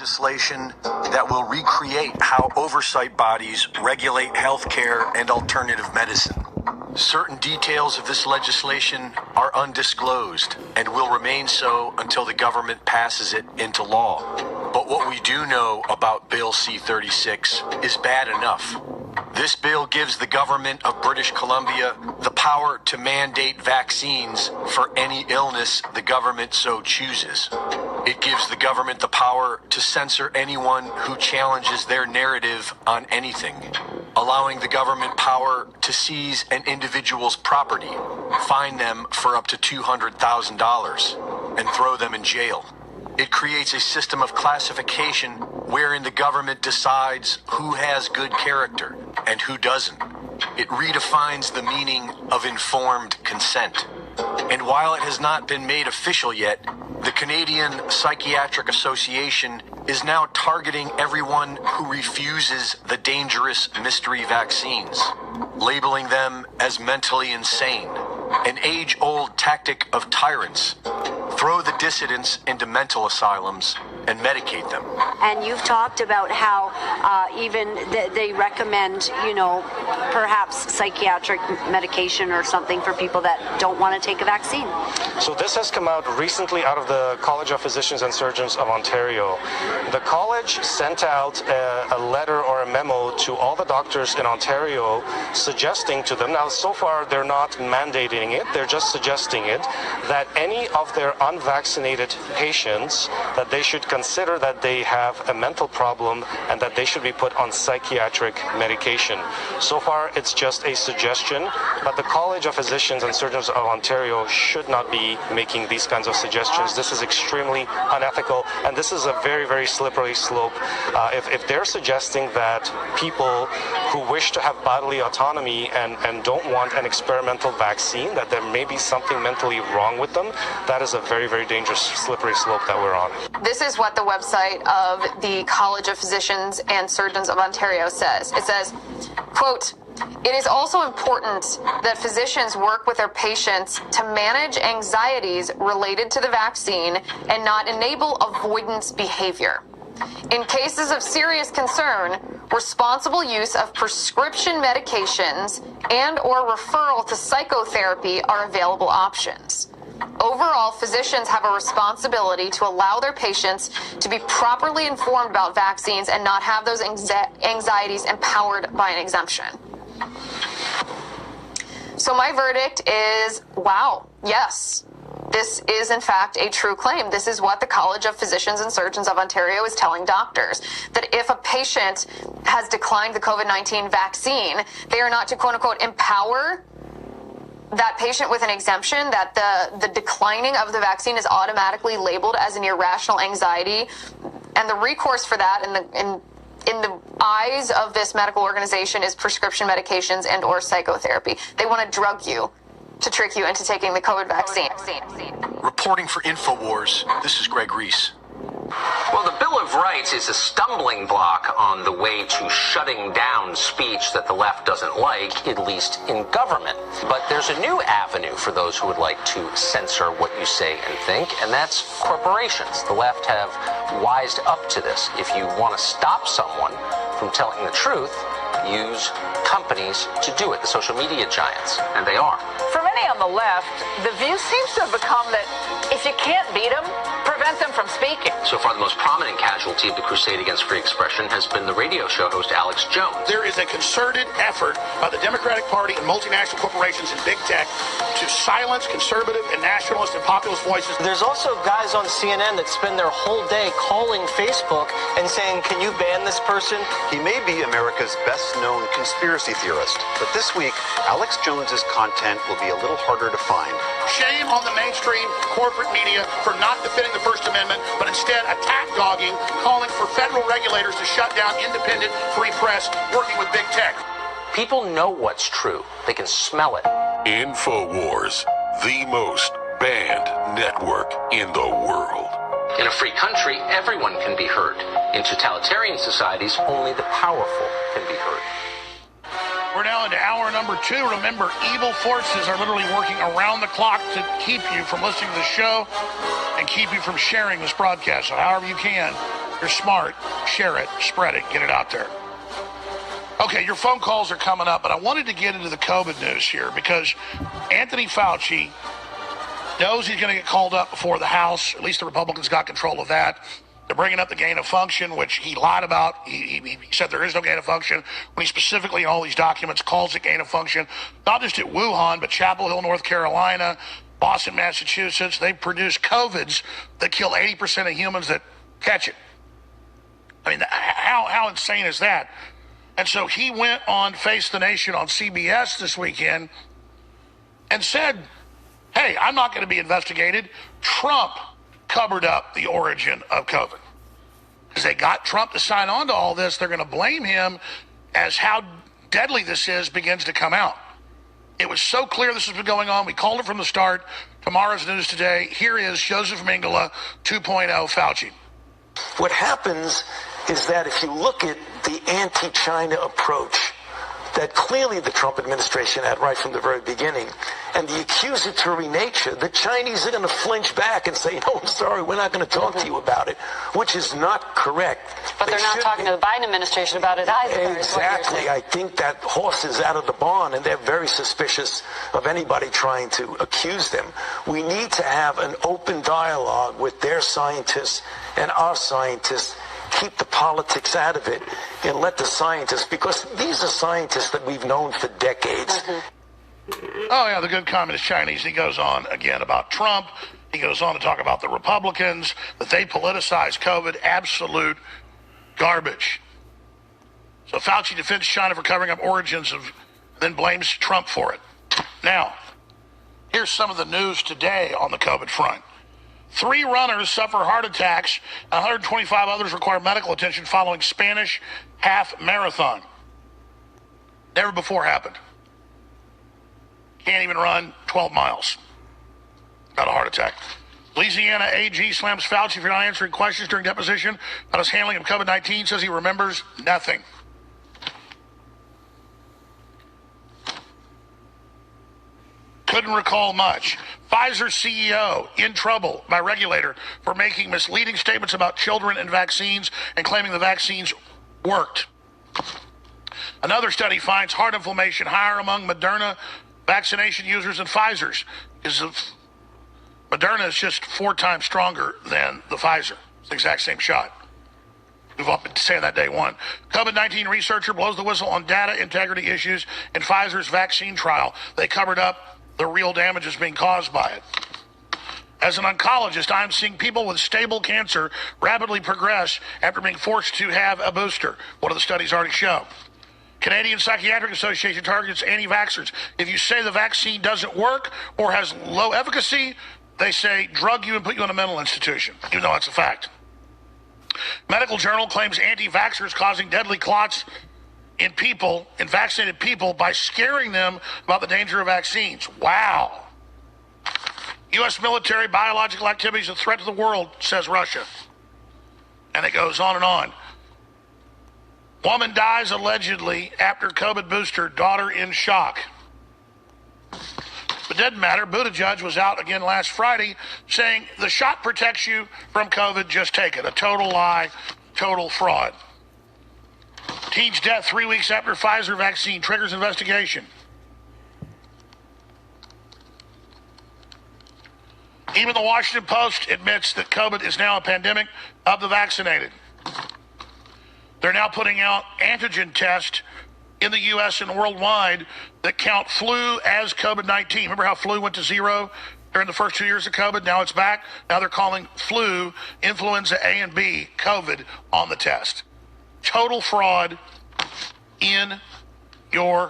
Legislation that will recreate how oversight bodies regulate healthcare and alternative medicine. Certain details of this legislation are undisclosed and will remain so until the government passes it into law. But what we do know about Bill C-36 is bad enough. This bill gives the government of British Columbia the power to mandate vaccines for any illness the government so chooses. It gives the government the power to censor anyone who challenges their narrative on anything, allowing the government power to seize an individual's property, fine them for up to $200,000, and throw them in jail. It creates a system of classification wherein the government decides who has good character and who doesn't. It redefines the meaning of informed consent. And while it has not been made official yet, the Canadian Psychiatric Association is now targeting everyone who refuses the dangerous mystery vaccines, labeling them as mentally insane, an age-old tactic of tyrants. Throw the dissidents into mental asylums and medicate them. And you've talked about how even they recommend, perhaps psychiatric medication or something for people that don't want to take a vaccine. So this has come out recently out of the College of Physicians and Surgeons of Ontario. The college sent out a letter or a memo to all the doctors in Ontario suggesting to them, now so far they're not mandating it, they're just suggesting it, that any of their unvaccinated patients, that they should consider that they have a mental problem and that they should be put on psychiatric medication. So far, it's just a suggestion, but the College of Physicians and Surgeons of Ontario should not be making these kinds of suggestions. This is extremely unethical, and this is a very, very slippery slope. If they're suggesting that people who wish to have bodily autonomy and don't want an experimental vaccine, that there may be something mentally wrong with them, that is a very, very dangerous, slippery slope that we're on. This is what the website of the College of Physicians and Surgeons of Ontario says. It says, quote, "It is also important that physicians work with their patients to manage anxieties related to the vaccine and not enable avoidance behavior. In cases of serious concern, responsible use of prescription medications and/or referral to psychotherapy are available options. Overall, physicians have a responsibility to allow their patients to be properly informed about vaccines and not have those anxieties empowered by an exemption." So my verdict is, wow, yes, this is in fact a true claim. This is what the College of Physicians and Surgeons of Ontario is telling doctors, that if a patient has declined the COVID-19 vaccine, they are not to quote unquote empower that patient with an exemption, that the declining of the vaccine is automatically labeled as an irrational anxiety, and the recourse for that in the eyes of this medical organization is prescription medications and or psychotherapy. They want to drug you to trick you into taking the COVID vaccine. Reporting for InfoWars, this is Greg Reese. Well, the Bill of Rights is a stumbling block on the way to shutting down speech that the left doesn't like, at least in government. But there's a new avenue for those who would like to censor what you say and think, and that's corporations. The left have wised up to this. If you want to stop someone from telling the truth, use companies to do it, the social media giants, and they are. For many on the left, the view seems to have become that if you can't beat them, prevent them from speaking. So far, the most prominent casualty of the crusade against free expression has been the radio show host Alex Jones. There is a concerted effort by the Democratic Party and multinational corporations and big tech to silence conservative and nationalist and populist voices. There's also guys on CNN that spend their whole day calling Facebook and saying, can you ban this person? He may be America's best-known conspiracy theorist, but this week, Alex Jones's content will be a little harder to find. Shame on the mainstream corporate media for not defending the First Amendment, but instead attack-dogging, calling for federal regulators to shut down independent free press, working with big tech. People know what's true. They can smell it. InfoWars, the most banned network in the world. In a free country, everyone can be heard. In totalitarian societies, only the powerful can be heard. We're now into hour number 2. Remember, evil forces are literally working around the clock to keep you from listening to the show and keep you from sharing this broadcast. So however you can, You're smart. Share it. Spread it. Get it out there. Okay, your phone calls are coming up, but I wanted to get into the COVID news here because Anthony Fauci knows he's going to get called up before the House. At least the Republicans got control of that. They're bringing up the gain of function, which he lied about. He said there is no gain of function when he specifically in all these documents calls it gain of function. Not just at Wuhan, but Chapel Hill, North Carolina, Boston, Massachusetts. They produce COVIDs that kill 80% of humans that catch it. I mean, how insane is that? And so he went on Face the Nation on CBS this weekend and said, hey, I'm not going to be investigated. Trump covered up the origin of COVID. Because they got Trump to sign on to all this, they're going to blame him as how deadly this is begins to come out. It was so clear this has been going on. We called it from the start. Tomorrow's news today. Here is Joseph Mengele 2.0 Fauci. What happens is that if you look at the anti-China approach that clearly the Trump administration had right from the very beginning, and the accusatory nature, the Chinese are going to flinch back and say, no, I'm sorry, we're not going to talk to you about it, which is not correct. But they're not talking to the Biden administration about it either. Exactly. I think that horse is out of the barn, and they're very suspicious of anybody trying to accuse them. We need to have an open dialogue with their scientists and our scientists. Keep the politics out of it and let the scientists, because these are scientists that we've known for decades. Oh, yeah, the good communist Chinese. He goes on again about Trump. He goes on to talk about the Republicans, that they politicize COVID. Absolute garbage. So Fauci defends China for covering up origins of, then blames Trump for it. Now, here's some of the news today on the COVID front. 3 runners suffer heart attacks, and 125 others require medical attention following Spanish half marathon. Never before happened. Can't even run 12 miles. Got a heart attack. Louisiana AG slams Fauci for not answering questions during deposition about his handling of COVID-19, says he remembers nothing. Couldn't recall much. Pfizer CEO in trouble by regulator for making misleading statements about children and vaccines and claiming the vaccines worked. Another study finds heart inflammation higher among Moderna vaccination users than Pfizer's. Moderna is just 4 times stronger than the Pfizer. It's the exact same shot. We've all been saying that day one. COVID-19 researcher blows the whistle on data integrity issues in Pfizer's vaccine trial. They covered up the real damages being caused by it. As an oncologist, I'm seeing people with stable cancer rapidly progress after being forced to have a booster. What do the studies already show? Canadian Psychiatric Association targets anti-vaxxers. If you say the vaccine doesn't work or has low efficacy, they say drug you and put you in a mental institution, even though that's a fact. Medical Journal claims anti-vaxxers causing deadly clots in people, in vaccinated people, by scaring them about the danger of vaccines. Wow. U.S. military biological activity is a threat to the world, says Russia. And it goes on and on. Woman dies allegedly after COVID booster, daughter in shock. But it doesn't matter. Buttigieg was out again last Friday saying the shot protects you from COVID, just take it. A total lie, total fraud. Teen's death 3 weeks after Pfizer vaccine triggers investigation. Even the Washington Post admits that COVID is now a pandemic of the vaccinated. They're now putting out antigen tests in the U.S. and worldwide that count flu as COVID-19. Remember how flu went to 0 during the first 2 years of COVID? Now it's back. Now they're calling flu, influenza A and B, COVID on the test. Total fraud in your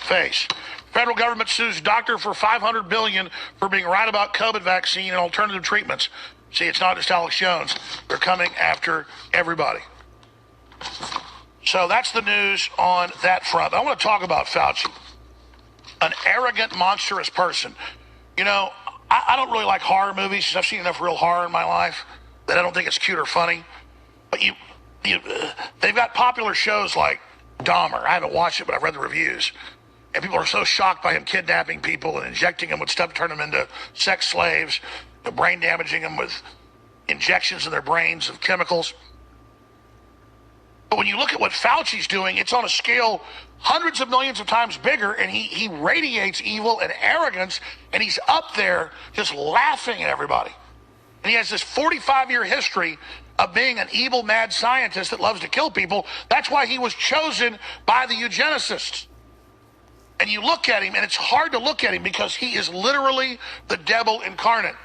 face. Federal government sues doctor for $500 billion for being right about COVID vaccine and alternative treatments. See, it's not just Alex Jones. They're coming after everybody. So that's the news on that front. I want to talk about Fauci, an arrogant, monstrous person. You know, I don't really like horror movies because I've seen enough real horror in my life that I don't think it's cute or funny. But they've got popular shows like Dahmer. I haven't watched it, but I've read the reviews. And people are so shocked by him kidnapping people and injecting them with stuff to turn them into sex slaves, brain damaging them with injections in their brains of chemicals. But when you look at what Fauci's doing, it's on a scale hundreds of millions of times bigger, and he radiates evil and arrogance, and he's up there just laughing at everybody. And he has this 45-year history of being an evil, mad scientist that loves to kill people. That's why he was chosen by the eugenicists. And you look at him, and it's hard to look at him because he is literally the devil incarnate.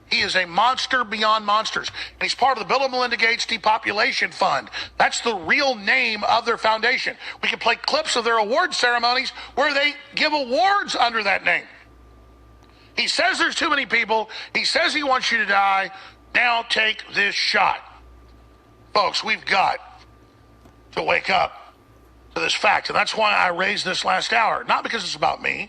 He is a monster beyond monsters. And he's part of the Bill and Melinda Gates Depopulation Fund. That's the real name of their foundation. We can play clips of their award ceremonies where they give awards under that name. He says there's too many people. He says he wants you to die. Now take this shot. Folks, we've got to wake up to this fact. And that's why I raised this last hour. Not because it's about me.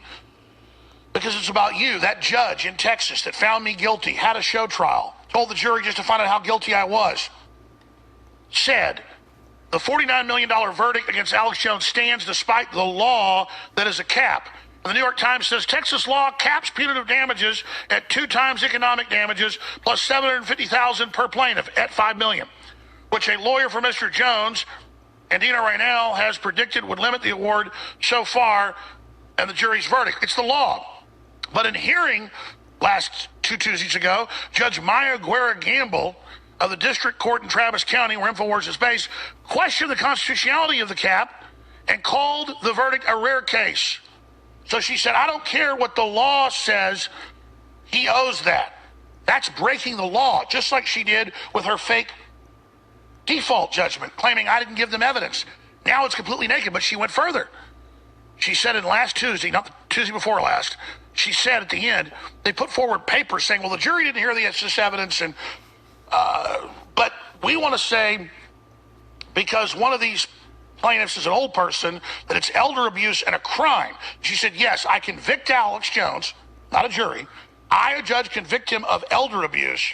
Because it's about you. That judge in Texas that found me guilty, had a show trial, told the jury just to find out how guilty I was, said the $49 million verdict against Alex Jones stands despite the law that is a cap. And the New York Times says Texas law caps punitive damages at 2 times economic damages plus $750,000 per plaintiff at $5 million, which a lawyer for Mr. Jones, Andina Rainel, has predicted would limit the award so far and the jury's verdict. It's the law. But in hearing last 2 Tuesdays ago, Judge Maya Guerra-Gamble of the District Court in Travis County, where InfoWars is based, questioned the constitutionality of the cap and called the verdict a rare case. So she said, I don't care what the law says, he owes that. That's breaking the law, just like she did with her fake default judgment, claiming I didn't give them evidence. Now it's completely naked, but she went further. She said in last Tuesday, not the Tuesday before last, she said at the end, they put forward papers saying, well, the jury didn't hear this evidence, and but we want to say, because one of these plaintiffs is an old person, that it's elder abuse and a crime. She said, yes, I convict Alex Jones, not a jury. I, a judge, convict him of elder abuse.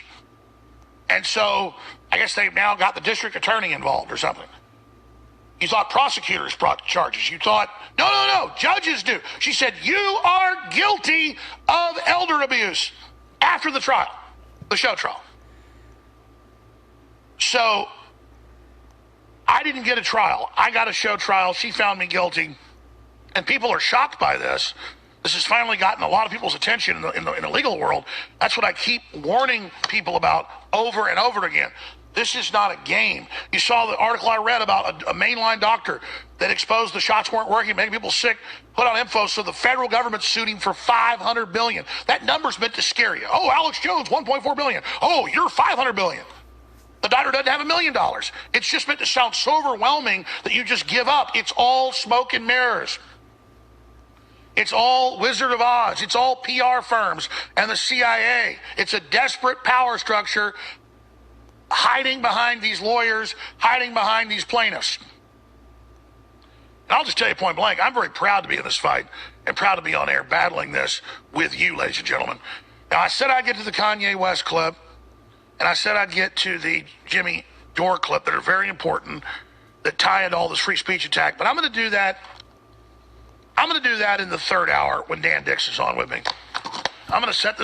And so I guess they've now got the district attorney involved or something. You thought prosecutors brought charges. You thought, no, judges do. She said, you are guilty of elder abuse after the trial, the show trial. So I didn't get a trial. I got a show trial. She found me guilty. And people are shocked by this. This has finally gotten a lot of people's attention in the legal world. That's what I keep warning people about over and over again. This is not a game. You saw the article I read about a mainline doctor that exposed the shots weren't working, making people sick, put on info, so the federal government's sued him for $500 billion. That number's meant to scare you. Oh, Alex Jones, $1.4 billion. Oh, you're $500 billion. The doctor doesn't have $1 million. It's just meant to sound so overwhelming that you just give up. It's all smoke and mirrors. It's all Wizard of Oz. It's all PR firms and the CIA. It's a desperate power structure hiding behind these lawyers, hiding behind these plaintiffs. And I'll just tell you point blank, I'm very proud to be in this fight and proud to be on air battling this with you, ladies and gentlemen. Now, I said I'd get to the Kanye West clip, and I said I'd get to the Jimmy Dore clip that are very important, that tie into all this free speech attack. But I'm going to do that. I'm going to do that in the third hour when Dan Dix is on with me. I'm going to set this